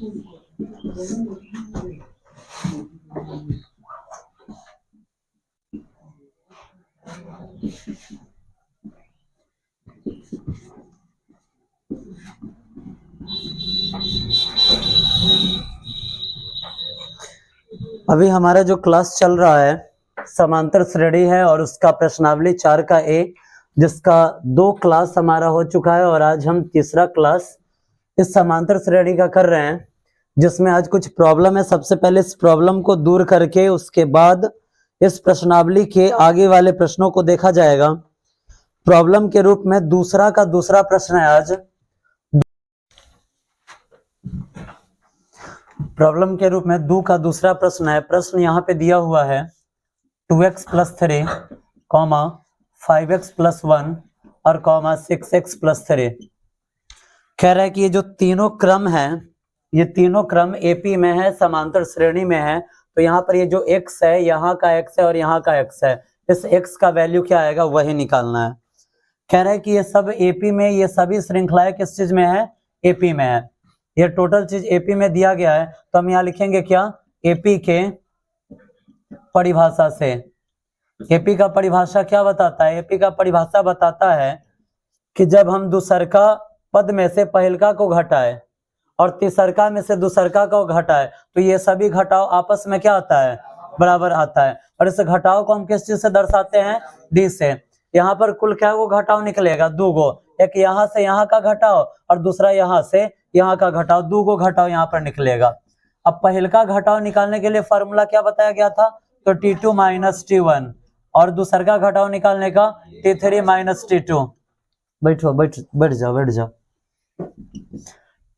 अभी हमारा जो क्लास चल रहा है समांतर श्रेणी है और उसका प्रश्नावली 4 का ए, जिसका 2 क्लास हमारा हो चुका है और आज हम तीसरा क्लास इस समांतर श्रेणी का कर रहे हैं, जिसमें आज कुछ प्रॉब्लम है। सबसे पहले इस प्रॉब्लम को दूर करके उसके बाद इस प्रश्नावली के आगे वाले प्रश्नों को देखा जाएगा। प्रॉब्लम के रूप में दूसरा का दूसरा प्रश्न है आज। प्रॉब्लम के रूप में 2 का दूसरा प्रश्न है। प्रश्न यहाँ पे दिया हुआ है 2x + 3, 5x + 1 और 6x + 3। कह रहा है कि ये जो तीनों क्रम है, ये तीनों क्रम एपी में है, समांतर श्रेणी में है। तो यहाँ पर ये जो x है, यहाँ का x है और यहाँ का x है, इस x का वैल्यू क्या आएगा वही निकालना है। कह रहा है कि ये सब एपी में, ये सभी श्रृंखलाएं किस चीज में है? एपी में है। ये टोटल चीज एपी में दिया गया है, तो हम यहाँ लिखेंगे क्या? एपी के परिभाषा से। एपी का परिभाषा क्या बताता है? एपी का परिभाषा बताता है कि जब हम दूसरका पद में से पहिलका को घटाए और तीसरका में से दूसरका को घटाए तो ये सभी घटाव आपस में क्या आता है? बराबर आता है। और इस घटाव को हम किस चीज से दर्शाते हैं? डी से। यहाँ पर कुल क्या वो घटाव निकलेगा? 2 गो, एक यहाँ से यहाँ का घटाव और दूसरा यहाँ से यहाँ का घटाव, 2 गो घटाव यहाँ पर निकलेगा। अब पहिलका घटाव निकालने के लिए फॉर्मूला क्या बताया गया था? तो T2 - T1, और दूसरका घटाव निकालने का T3 - T2। बैठो, बैठ जाओ।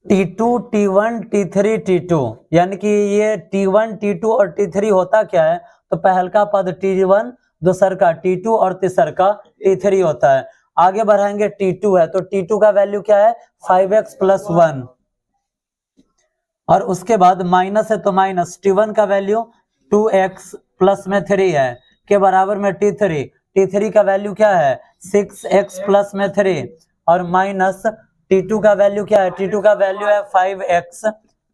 T2, T1, T3, T2, यानी कि ये T1, T2 और T3 होता क्या है? तो पहलका पद T1, दूसर का T2 और तीसर का T3 होता है। आगे बढ़ाएंगे T2 है, तो T2 का वैल्यू क्या है? 5x + 1, और उसके बाद माइनस है तो माइनस, T1 का वैल्यू 2x प्लस में 3 है के बराबर में T3 का वैल्यू क्या है? 6x प्लस में 3, और माइनस T2 का वैल्यू क्या है? T2 का वैल्यू है 5x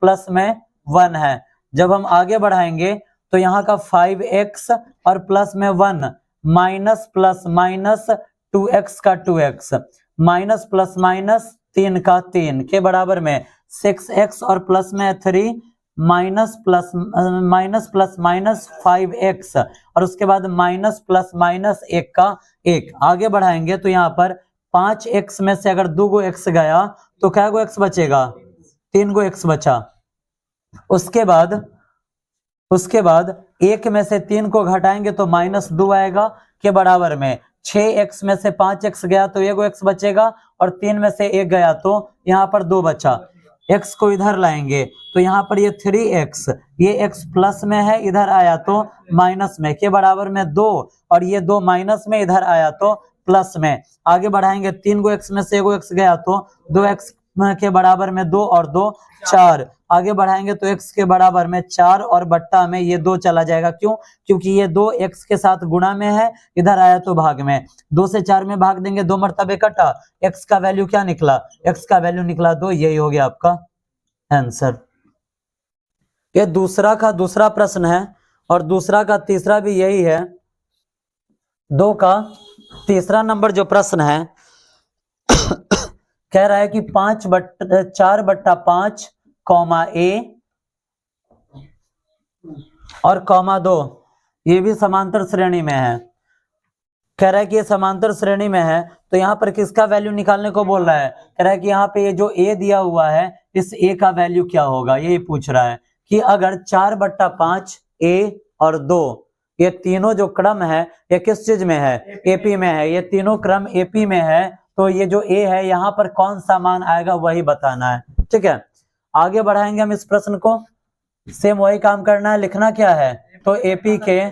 प्लस में 1 है। जब हम आगे बढ़ाएंगे तो यहाँ का 5x और प्लस में 1, माइनस प्लस माइनस 2x का 2x, माइनस प्लस माइनस 3 का 3 के बराबर में 6x और प्लस में 3, माइनस प्लस माइनस 5x, और उसके बाद माइनस प्लस माइनस 1 का 1। आगे बढ़ाएंगे तो यहाँ पर 5x में से अगर 2 गो x गया तो क्या गो x बचेगा? 3 गो x बचा। उसके बाद 1 में से 3 को घटाएंगे तो -2 आएगा के बराबर में 6x में से 5x गया तो 1 गो x बचेगा, और 3 में से 1 गया तो यहाँ पर 2 बचा। x को इधर लाएंगे तो यहाँ पर ये 3x, ये x प्लस में है, इधर आया तो माइनस में के बराबर में 2, और ये 2 माइनस में, इधर आया तो प्लस में। आगे बढ़ाएंगे 3 गो x में से 1 गो x गया तो 2x के बराबर में 2 और 2 4। आगे बढ़ाएंगे तो x के बराबर में 4 और बट्टा में ये 2 चला जाएगा। क्यों? क्योंकि ये 2 x के साथ गुणा में है, इधर आया तो भाग में। 2 से 4 में भाग देंगे, 2 मरतबे कटा, x का वैल्यू क्या निकला? x का वैल्यू निकला 2। यही हो गया आपका आंसर। ये दूसरा का दूसरा प्रश्न है और दूसरा का तीसरा भी यही है। 2 का तीसरा नंबर जो प्रश्न है कह रहा है कि 4/5 a और 2 ये भी समांतर श्रेणी में है। कह रहा है कि ये समांतर श्रेणी में है, तो यहाँ पर किसका वैल्यू निकालने को बोल रहा है? कह रहा है कि यहाँ पे ये जो a दिया हुआ है, इस a का वैल्यू क्या होगा, यही पूछ रहा है कि अगर 4/5 a और 2 ये तीनों जो क्रम है ये किस चीज में है? एपी में है। ये तीनों क्रम एपी में है, तो ये जो a है यहाँ पर कौन सा मान आएगा वही बताना है। ठीक है, आगे बढ़ाएंगे हम इस प्रश्न को। सेम वही काम करना है। लिखना क्या है? तो एपी के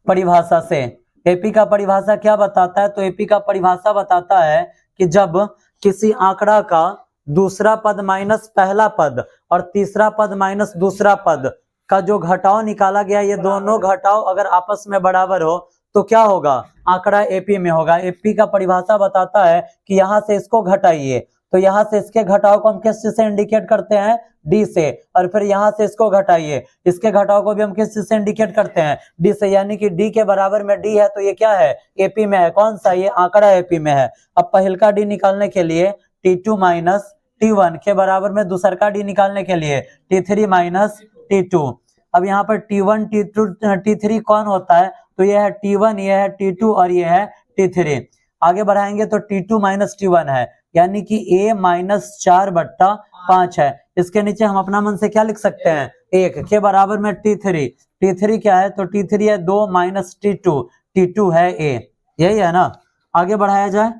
परिभाषा से। एपी का परिभाषा क्या बताता है? तो एपी का परिभाषा बताता है कि जब किसी आंकड़ा का दूसरा पद माइनस पहला पद और तीसरा पद माइनस दूसरा पद का जो घटाव निकाला गया, ये दोनों घटाव अगर आपस में बराबर हो तो क्या होगा? आंकड़ा एपी में होगा। एपी का परिभाषा बताता है कि यहाँ से इसको घटाइए तो यहाँ से इसके घटाव को हम किस चीज से इंडिकेट करते हैं, डी से, और फिर यहाँ से इसको घटाइए, इसके घटाव को भी हम किस चीज से इंडिकेट करते हैं, डी से, यानी कि डी के बराबर में डी है तो ये क्या है, एपी में है, कौन सा, ये आंकड़ा एपी में है। अब पहल का डी निकालने के लिए T2 माइनस T1 के बराबर में दूसर का डी निकालने के लिए T3 माइनस T2। अब यहाँ पर T1 T2 T3 कौन होता है, तो ये है T1, ये है T2 और ये है T3। आगे बढ़ाएंगे तो T2 माइनस T1 है, यानी कि A माइनस 4/5 है। इसके नीचे हम अपना मन से क्या लिख सकते हैं, 1 के बराबर में T3। T3 क्या है, तो T3 है 2 माइनस T2, T2 है A, यही है ना। आगे बढ़ाया जाए,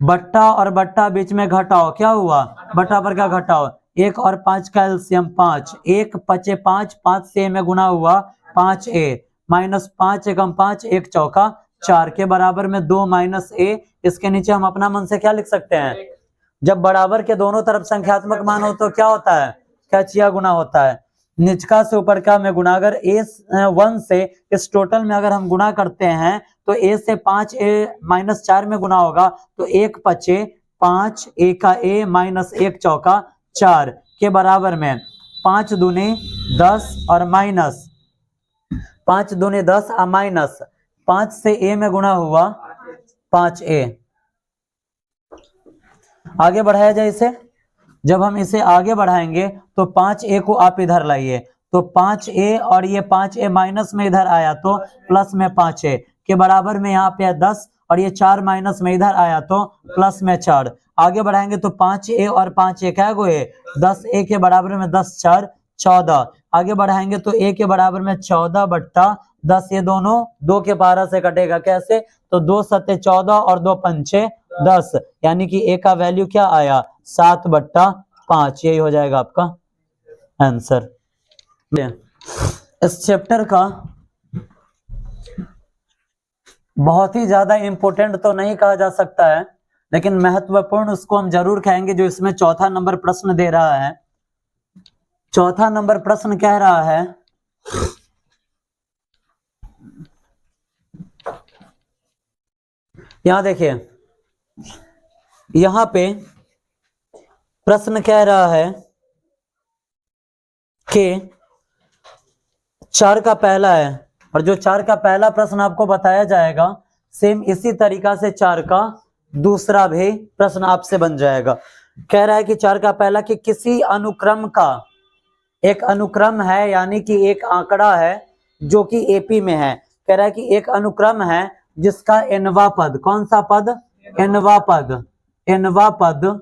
बट्टा और बट्टा बीच में घटाओ, क्या हुआ, बट्टा पर क्या घटाओ, 1 और 5 का एलसीएम 5, 1 5 5, 5 से में गुना हुआ 5A माइनस 5 एकम 5, 1 चौका 4 के बराबर में 2 माइनस A। इसके नीचे हम अपना मन से क्या लिख सकते हैं, जब बराबर के दोनों तरफ संख्यात्मक मान हो तो क्या होता है, क्या चिया गुना होता है, निचका से ऊपर का में गुना। अगर A1 से इस टोटल में अगर हम गुना करते हैं तो A से 5A माइनस 4 में गुना होगा तो 1 5 5, A का A माइनस 1 चौका 4 के बराबर में 5 दूनी 10 और माइनस 5 दूनी 10 और माइनस 5 से A में गुना हुआ 5A। आगे बढ़ाया जाए इसे, जब हम इसे आगे बढ़ाएंगे तो 5A को आप इधर लाइए तो 5A और ये 5A माइनस में इधर आया तो प्लस में 5A के बराबर में यहाँ पे 10 और ये 4 माइनस में इधर आया तो प्लस में 4। आगे बढ़ाएंगे तो 5A और 5A क्या हुए 10A के बराबर में 10 4 14। आगे बढ़ाएंगे तो A के बराबर में 14/10, ये दोनों 2 के 12 से कटेगा, कैसे, तो 2 7 14 और 2 5 10, यानी कि A का वैल्यू क्या आया 7/5, यही हो जाएगा आपका आंसर। इस चैप्टर का बहुत ही ज्यादा इंपॉर्टेंट तो नहीं कहा जा सकता है, लेकिन महत्वपूर्ण उसको हम जरूर कहेंगे, जो इसमें चौथा नंबर प्रश्न दे रहा है। चौथा नंबर प्रश्न कह रहा है, यहां देखिए, यहां पे प्रश्न कह रहा है कि 4 का पहला है, और जो 4 का पहला प्रश्न आपको बताया जाएगा सेम इसी तरीका से 4 का दूसरा भी प्रश्न आपसे बन जाएगा। कह रहा है कि 4 का पहला कि किसी अनुक्रम का, एक अनुक्रम है यानी कि एक आंकड़ा है जो कि एपी में है। कह रहा है कि एक अनुक्रम है जिसका nवा पद, कौन सा पद, nवा पद, nवा पद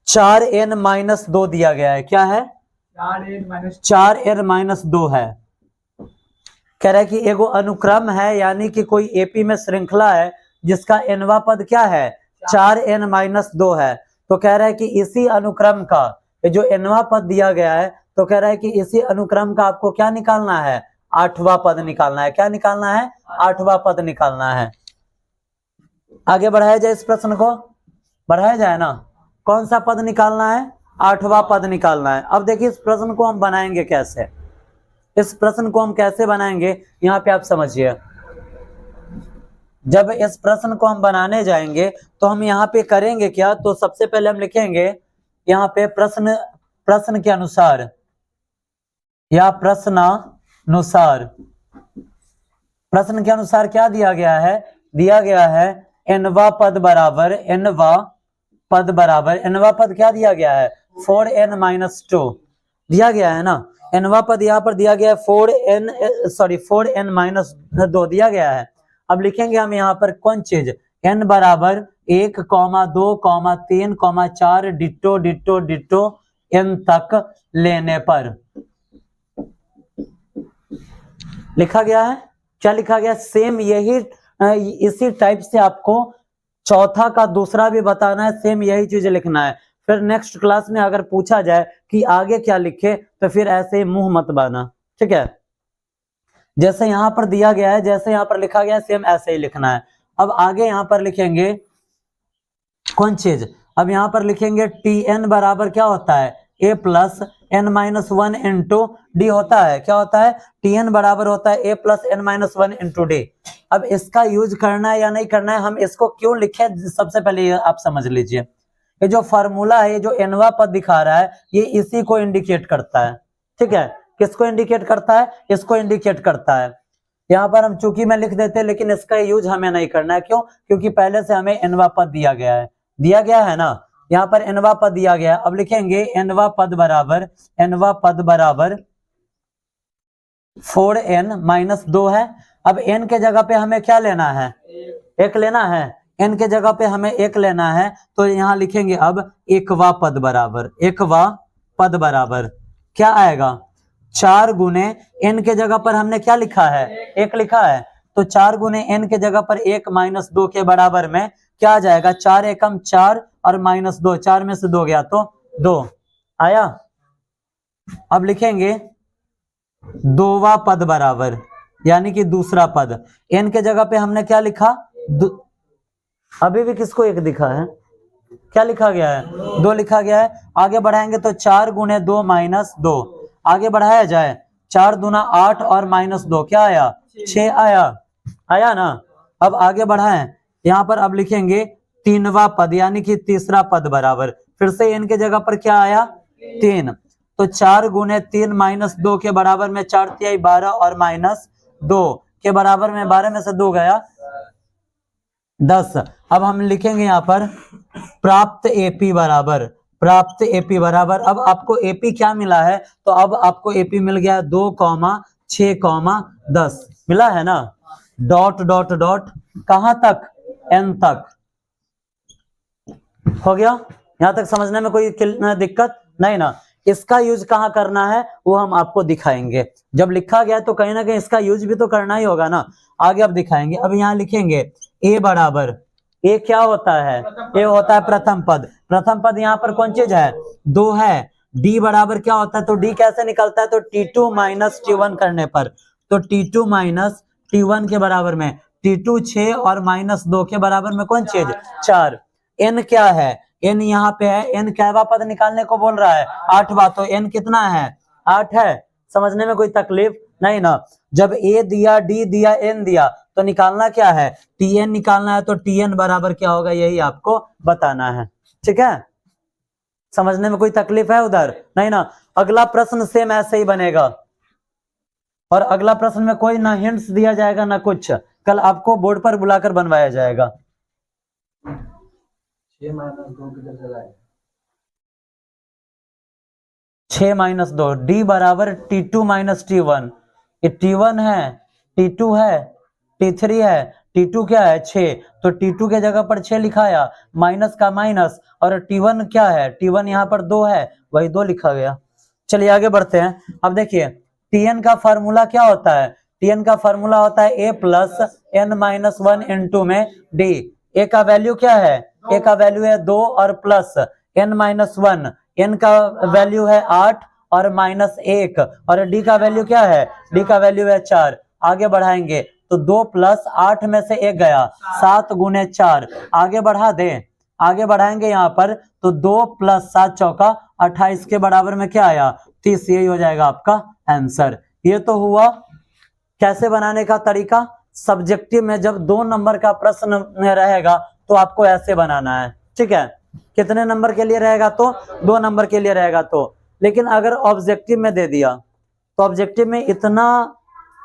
4n-2 दिया गया है। क्या है, 4n-2 है। कह रहा है कि एगो अनुक्रम है यानी कि कोई एपी में श्रृंखला है जिसका nवा पद क्या है 4n-2 है। तो कह रहा है कि इसी अनुक्रम का जो nवा पद दिया गया है, तो कह रहा है कि इसी अनुक्रम का आपको क्या निकालना है, 8वां पद निकालना है। क्या निकालना है, 8वां पद निकालना है। आगे बढ़ाया जाए, इस प्रश्न को बढ़ाया जाए ना, कौन सा पद निकालना है, 8वां पद निकालना है। अब देखिए इस प्रश्न को हम बनाएंगे कैसे, इस प्रश्न को हम कैसे बनाएंगे यहाँ पे आप समझिए। जब इस प्रश्न को हम बनाने जाएंगे तो हम यहाँ पे करेंगे क्या, तो सबसे पहले हम लिखेंगे यहाँ पे प्रश्न के अनुसार या प्रश्नानुसार। प्रश्न के अनुसार क्या दिया गया है, दिया गया है nवा पद बराबर, nवा पद बराबर, nवा पद क्या दिया गया है 4n-2 दिया गया है ना। nवा पद यहाँ पर दिया गया है 4n-2 दिया गया है। अब लिखेंगे हम यहाँ पर कौन चीज, n बराबर 1, 2, 3, 4 डिटो डिटो डिटो n तक लेने पर लिखा गया है। क्या लिखा गया, सेम यही इसी टाइप से आपको चौथा का दूसरा भी बताना है, सेम यही चीज लिखना है। फिर नेक्स्ट क्लास में अगर पूछा जाए कि आगे क्या लिखे तो फिर ऐसे मुंह मत बना, ठीक है। जैसे यहाँ पर दिया गया है, जैसे यहाँ पर लिखा गया है, सेम ऐसे ही लिखना है। अब आगे यहाँ पर लिखेंगे कौन चीज, अब यहाँ पर लिखेंगे Tn बराबर क्या होता है a plus n-1 into D होता है। क्या होता है, Tn बराबर होता है a plus n-1 into D. अब इसका यूज करना है या नहीं करना है, हम इसको क्यों लिखे सबसे पहले आप समझ लीजिए। ये जो फार्मूला है, ये जो nवा पद दिखा रहा है, ये इसी को इंडिकेट करता है। ठीक है, किसको इंडिकेट करता है? इसको इंडिकेट करता है। यहाँ पर हम चूंकि में लिख देते हैं, लेकिन इसका यूज हमें नहीं करना है। क्यों? क्योंकि पहले से हमें nवा पद दिया गया है ना, यहाँ पर nवा पद दिया गया है। अब लिखेंगे nवा पद बराबर 4n-2 है। अब n के जगह पे हमें क्या लेना है? 1 लेना है। n के जगह पे हमें 1 लेना है, तो यहाँ लिखेंगे अब एकवा पद बराबर क्या आएगा? 4 गुने n के जगह पर हमने क्या लिखा है? 1 लिखा है, तो 4 गुने n के जगह पर 1 - 2 के बराबर में क्या आ जाएगा? 4 एकम 4 और -2, 4 में से 2 गया तो 2 आया। अब लिखेंगे दोवा पद बराबर, यानी कि दूसरा पद। n के जगह पे हमने क्या लिखा? अभी भी किसको 1 दिखा है? क्या लिखा गया है? 2 लिखा गया है। आगे बढ़ाएंगे तो 4 गुने 2 - 2, आगे बढ़ाया जाए 4 दूना 8 और -2 क्या आया? 6 आया ना। अब आगे बढ़ाएं, यहाँ पर अब लिखेंगे तीनवा पद, यानी कि तीसरा पद बराबर, फिर से n के जगह पर क्या आया? 3, तो 4 गुने 3 - 2 के बराबर में 4 तिहाई 12 और -2 के बराबर में 12 में से 2 गया 10। अब हम लिखेंगे यहाँ पर प्राप्त एपी बराबर। अब आपको एपी क्या मिला है? तो अब आपको एपी मिल गया 2, 6, 10 मिला है ना। डॉट डॉट डॉट कहां तक? n तक। हो गया? यहां तक समझने में कोई दिक्कत नहीं ना। इसका यूज कहाँ करना है वो हम आपको दिखाएंगे। जब लिखा गया तो कहीं ना कहीं इसका यूज भी तो करना ही होगा ना, आगे अब दिखाएंगे। अब यहाँ लिखेंगे a बराबर, a क्या होता है? a होता है प्रथम पद। यहाँ पर कौन चीज है? 2 है। d बराबर क्या होता है? तो d कैसे निकलता है? तो t2 - t1 करने पर, तो t2 - t1 के बराबर में t2 6 और -2 के बराबर में कौन चीज? 4। n क्या है? n यहाँ पे है, n कैवा पद निकालने को बोल रहा है? 8वां, तो n कितना है? 8 है। समझने में कोई तकलीफ नहीं ना। जब a दिया, d दिया, n दिया, तो निकालना क्या है? tn निकालना है। तो tn बराबर क्या होगा यही आपको बताना है। ठीक है, समझने में कोई तकलीफ है उधर? नहीं ना। अगला प्रश्न सेम ऐसे ही बनेगा, और अगला प्रश्न में कोई ना हिंट्स दिया जाएगा ना कुछ, कल आपको बोर्ड पर बुलाकर बनवाया जाएगा। 6 - 2 d बराबर t2 - t1। ये t1 है, t2 है, t3 है। t2 क्या है? 6, तो t2 के जगह पर 6 लिखाया, माइनस का माइनस, और t1 क्या है? t1 यहाँ पर 2 है, वही 2 लिखा गया। चलिए आगे बढ़ते हैं। अब देखिए tn का फार्मूला क्या होता है? tn का फार्मूला होता है a + n - 1 * में d। a का वैल्यू क्या है? a का वैल्यू है 2 और प्लस n - 1, n का वैल्यू है 8 और -1, और d का वैल्यू क्या है? d का वैल्यू है 4। आगे बढ़ाएंगे तो 2 + 8 में से 1 गया, 7 गुने 4। आगे बढ़ा दें, आगे बढ़ाएंगे यहाँ पर तो 2 + 7 चौका 28 के बराबर में क्या आया? 30। यही हो जाएगा आपका आंसर। ये तो हुआ कैसे बनाने का तरीका। सब्जेक्टिव में जब 2 नंबर का प्रश्न रहेगा तो आपको ऐसे बनाना है। ठीक है, कितने नंबर के लिए रहेगा? तो 2 नंबर के लिए रहेगा तो। लेकिन अगर ऑब्जेक्टिव में दे दिया तो ऑब्जेक्टिव में इतना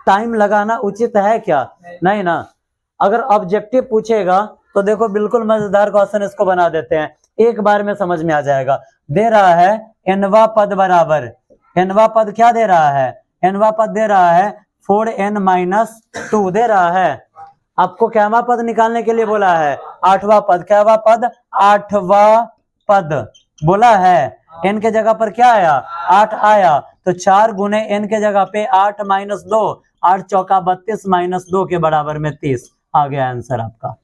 टाइम लगाना उचित है क्या? नहीं ना। अगर ऑब्जेक्टिव पूछेगा तो देखो बिल्कुल मजेदार क्वेश्चन इसको बना देते हैं, एक बार में समझ में आ जाएगा। दे रहा है nवा पद बराबर, nवा पद क्या दे रहा है? nवा पद दे रहा है 4n - 2 दे रहा है। आपको कैवा पद निकालने के लिए बोला है? 8वां पद। कैवा पद? 8वां पद बोला है। n के जगह पर क्या आया? 8 आया, तो 4 गुने n के जगह पे 8 - 2, 8 चौका 32 -2 के बराबर में 30 आ गया आंसर आपका।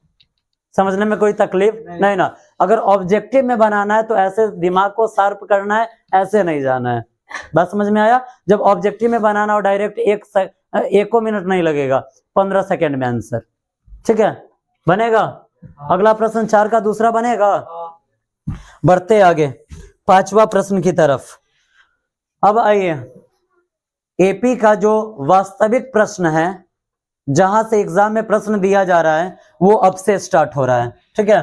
समझने में कोई तकलीफ नहीं ना। अगर ऑब्जेक्टिव में बनाना है तो ऐसे दिमाग को शार्प करना है, ऐसे नहीं जाना है। बस समझ में आया? जब ऑब्जेक्टिव में बनाना हो डायरेक्ट 1 मिनट नहीं लगेगा, 15 सेकेंड में आंसर। ठीक है, बनेगा। अगला प्रश्न 4 का दूसरा बनेगा। बढ़ते आगे 5वां प्रश्न की तरफ। अब आइए एपी का जो वास्तविक प्रश्न है, जहां से एग्जाम में प्रश्न दिया जा रहा है, वो अब से स्टार्ट हो रहा है। ठीक है,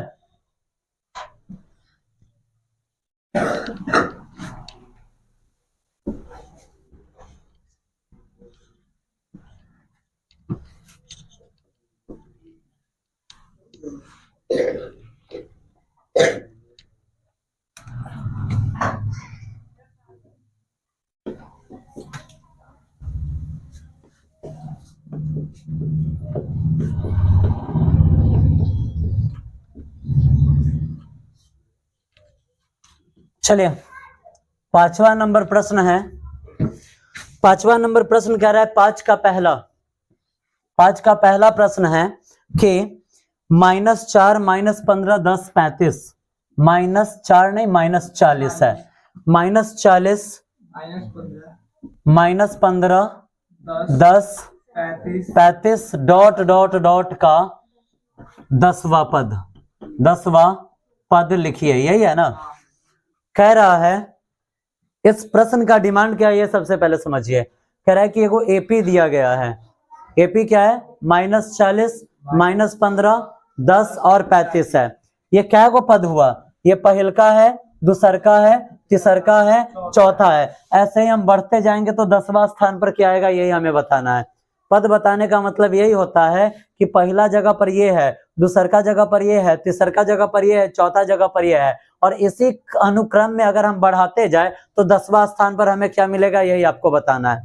चलिए, पांचवा नंबर प्रश्न है। पांचवा नंबर प्रश्न कह रहा है पांच का पहला प्रश्न है कि -4 -15 10 35 -4 नहीं -40 है। -40 -15 10 35 डॉट डॉट डॉट का 10वां पद लिखिए, यही है ना। कह रहा है इस प्रश्न का डिमांड क्या है ये सबसे पहले समझिए। कह रहा है कि एगो एपी दिया गया है। एपी क्या है? -40 -15 10 और 35 है। ये क्या को पद हुआ? ये पहलका है, दूसरका है, तीसरका है, चौथा है। ऐसे ही हम बढ़ते जाएंगे तो 10वां स्थान पर क्या आएगा यही हमें बताना है। पद बताने का मतलब यही होता है कि पहला जगह पर ये है, दूसरका जगह पर ये है, तीसरका जगह पर ये है, चौथा जगह पर ये है, और इसी अनुक्रम में अगर हम बढ़ाते जाए तो 10वां स्थान पर हमें क्या मिलेगा यही आपको बताना है।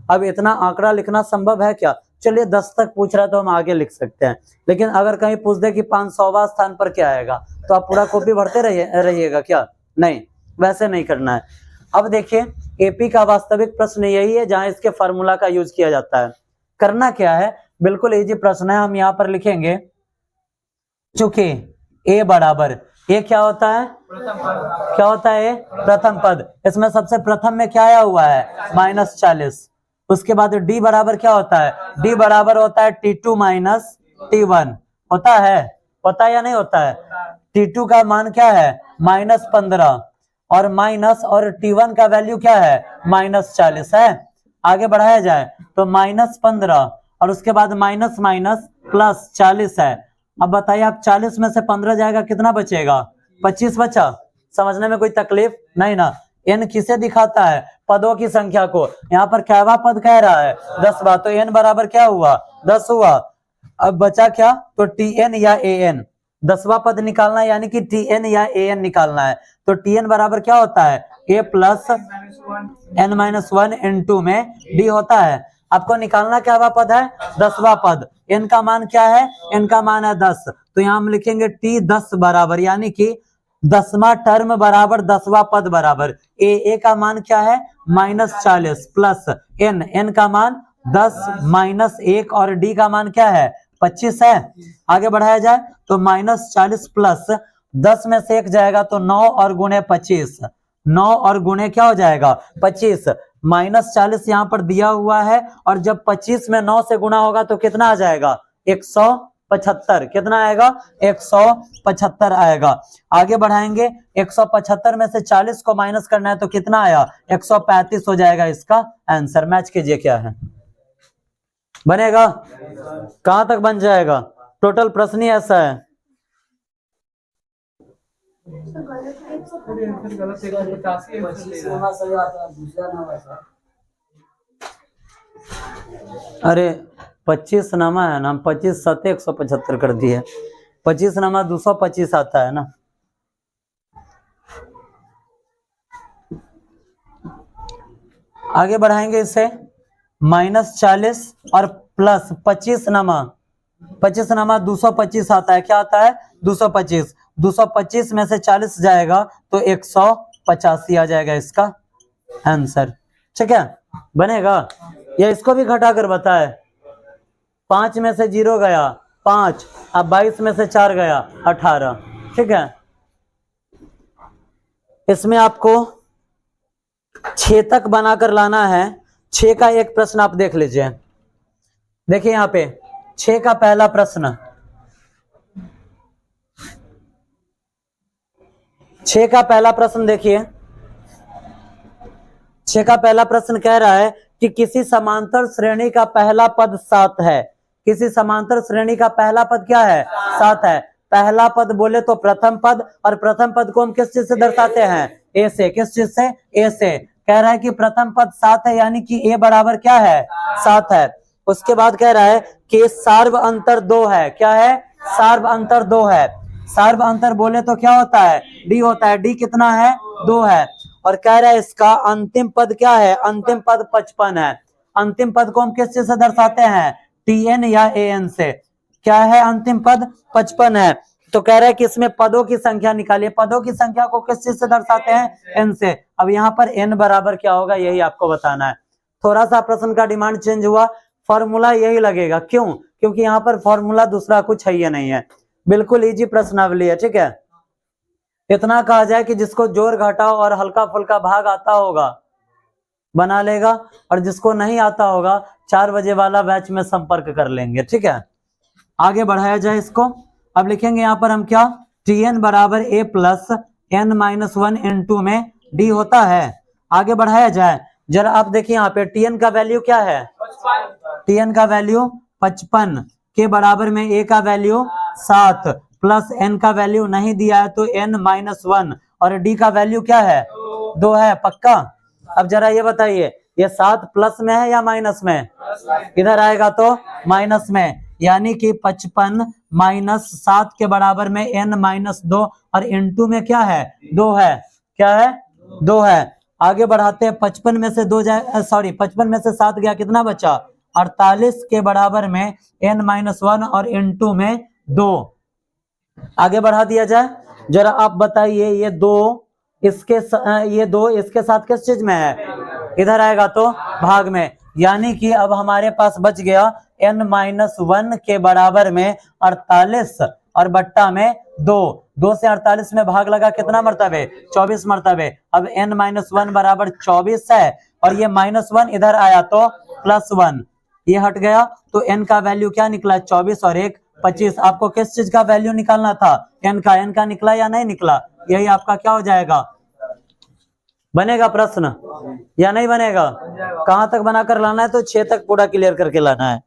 अब इतना आंकड़ा लिखना संभव है क्या? चलिए 10 तक पूछ रहा है तो हम आगे लिख सकते हैं, लेकिन अगर कहीं पूछ दे कि 500वां स्थान पर क्या आएगा तो आप पूरा कॉपी भरते रहिएगा क्या? नहीं, वैसे नहीं करना है। अब देखिए एपी का वास्तविक प्रश्न यही है जहां इसके फार्मूला का यूज किया जाता है। करना क्या है, बिल्कुल इजी प्रश्न है। हम यहाँ पर लिखेंगे चूंकि ए बराबर, ये क्या होता है? क्या होता है? प्रथम पद। इसमें सबसे प्रथम में क्या आया हुआ है? -40। उसके बाद डी बराबर क्या होता है? डी बराबर होता है T2 माइनस T1। होता है या नहीं होता है? T2 का मान क्या है? -15 और माइनस, और T1 का वैल्यू क्या है? -40 है। आगे बढ़ाया जाए तो -15 और उसके बाद माइनस माइनस प्लस 40 है। अब बताइए आप 40 में से 15 जाएगा कितना बचेगा? 25 बचा। समझने में कोई तकलीफ नहीं ना। n किसे दिखाता है? पदों की संख्या को। यहाँ पर कैवा पद कह रहा है 10वां, तो n बराबर क्या हुआ? 10 हुआ। अब बचा क्या? तो tn या an। 10वां पद निकालना है यानी कि tn या an निकालना है। तो tn बराबर क्या होता है? a प्लस n-1 n2 में d होता है। आपको निकालना क्या हुआ पद है? 10वां पद। n का मान क्या है? n का मान है 10। तो यहाँ हम लिखेंगे t 10 बराबर, यानी कि 10वां टर्म बराबर 10वां पद बराबर a का मान क्या है? -40 प्लस n का मान 10 माइनस 1 और d का मान क्या है? 25 है। आगे बढ़ाया जाए तो -40 प्लस 10 में से 1 जाएगा तो 9 और गुणे 25, 9 और गुणे क्या हो जाएगा? 25। -40 यहाँ पर दिया हुआ है और जब 25 में 9 से गुणा होगा तो कितना आ जाएगा? 175। कितना आएगा? 175 आएगा। आगे बढ़ाएंगे 175 में से 40 को माइनस करना है तो कितना आया? 135 हो जाएगा इसका आंसर। मैच कीजिए क्या है, बनेगा? कहां तक बन जाएगा? टोटल प्रश्न ही ऐसा है। अरे 25 नामा है ना, 25 7 175 कर दिए। 25 नामा 225 आता है ना। आगे बढ़ाएंगे इसे -40 और प्लस 25 नामा 225 आता है। क्या आता है? 225। 225 में से 40 जाएगा तो 185 आ जाएगा इसका आंसर। ठीक है, बनेगा? या इसको भी घटा कर बताए। 5 में से 0 गया 5, अब 22 में से 4 गया 18। ठीक है, इसमें आपको 6 तक बनाकर लाना है। 6 का एक प्रश्न आप देख लीजिए। देखिए यहाँ पे 6 का पहला प्रश्न, 6 का पहला प्रश्न देखिए। 6 का पहला प्रश्न कह रहा है कि किसी समांतर श्रेणी का पहला पद 7 है। किसी समांतर श्रेणी का पहला पद क्या है? 7 है। पहला पद बोले तो प्रथम पद, और प्रथम पद को हम किस चीज से दर्शाते हैं? ए से, किस चीज से? ए से। कह रहा है कि प्रथम पद 7 है, यानी कि ए बराबर क्या है? 7 है। उसके बाद कह रहा है कि सार्व अंतर 2 है। क्या है? सार्व अंतर 2 है। सार्व अंतर बोले तो क्या होता है? डी होता है। डी कितना है? 2 है। और कह रहा है इसका अंतिम पद क्या है? अंतिम पद 55 है। अंतिम पद को हम किस चीज से दर्शाते हैं? टीएन या एएन से। क्या है अंतिम पद? 55 है। तो कह रहा है कि इसमें पदों की संख्या निकालिए। पदों की संख्या को किस चीज से दर्शाते हैं? एन से। अब यहाँ पर एन बराबर क्या होगा यही आपको बताना है। थोड़ा सा प्रश्न का डिमांड चेंज हुआ, फॉर्मूला यही लगेगा। क्यों? क्योंकि यहाँ पर फॉर्मूला दूसरा कुछ है ही नहीं है। बिल्कुल इजी प्रश्नावली है, ठीक है। इतना कहा जाए कि जिसको जोड़ घटाओ और हल्का फुल्का भाग आता होगा बना लेगा, और जिसको नहीं आता होगा 4 बजे वाला बैच में संपर्क कर लेंगे, ठीक है। आगे बढ़ाया जाए इसको। अब लिखेंगे यहाँ पर हम क्या? Tn बराबर a plus n minus 1 n2 में d होता है। आगे बढ़ाया जाए, जरा आप देखिए यहाँ पे Tn का वैल्यू क्या है? Tn का वैल्यू 55 के बराबर में a का वैल्यू 7 प्लस n का वैल्यू नहीं दिया है तो n माइनस 1, और d का वैल्यू क्या है? 2 है। पक्का? अब जरा ये बताइए, ये 7 प्लस में है या माइनस में? इधर आएगा तो माइनस में, यानी कि 55 माइनस 7 के बराबर में n माइनस 2, और n2 में क्या है? 2 है। क्या है? 2 है। आगे बढ़ाते हैं। 55 में से 2 जाए, सॉरी 55 में से 7 गया, कितना बचा? 48 के बराबर में n माइनस 1 और n2 में 2। आगे बढ़ा दिया जाए। जरा आप बताइए, ये दो इसके साथ किस चीज में है? इधर आएगा तो भाग में, यानी कि अब हमारे पास बच गया n माइनस 1 के बराबर में 48 और बट्टा में 2। 2 से 48 में भाग लगा, कितना मरतबे? 24 मरतबे। अब n माइनस 1 बराबर 24 है, और ये माइनस 1 इधर आया तो प्लस 1, ये हट गया तो n का वैल्यू क्या निकला? 24 और 1 25। आपको किस चीज का वैल्यू निकालना था? n का। n का निकला या नहीं निकला? यही आपका क्या हो जाएगा? बनेगा प्रश्न या नहीं बनेगा? कहां तक बनाकर लाना है? तो 6 तक पूरा क्लियर करके लाना है।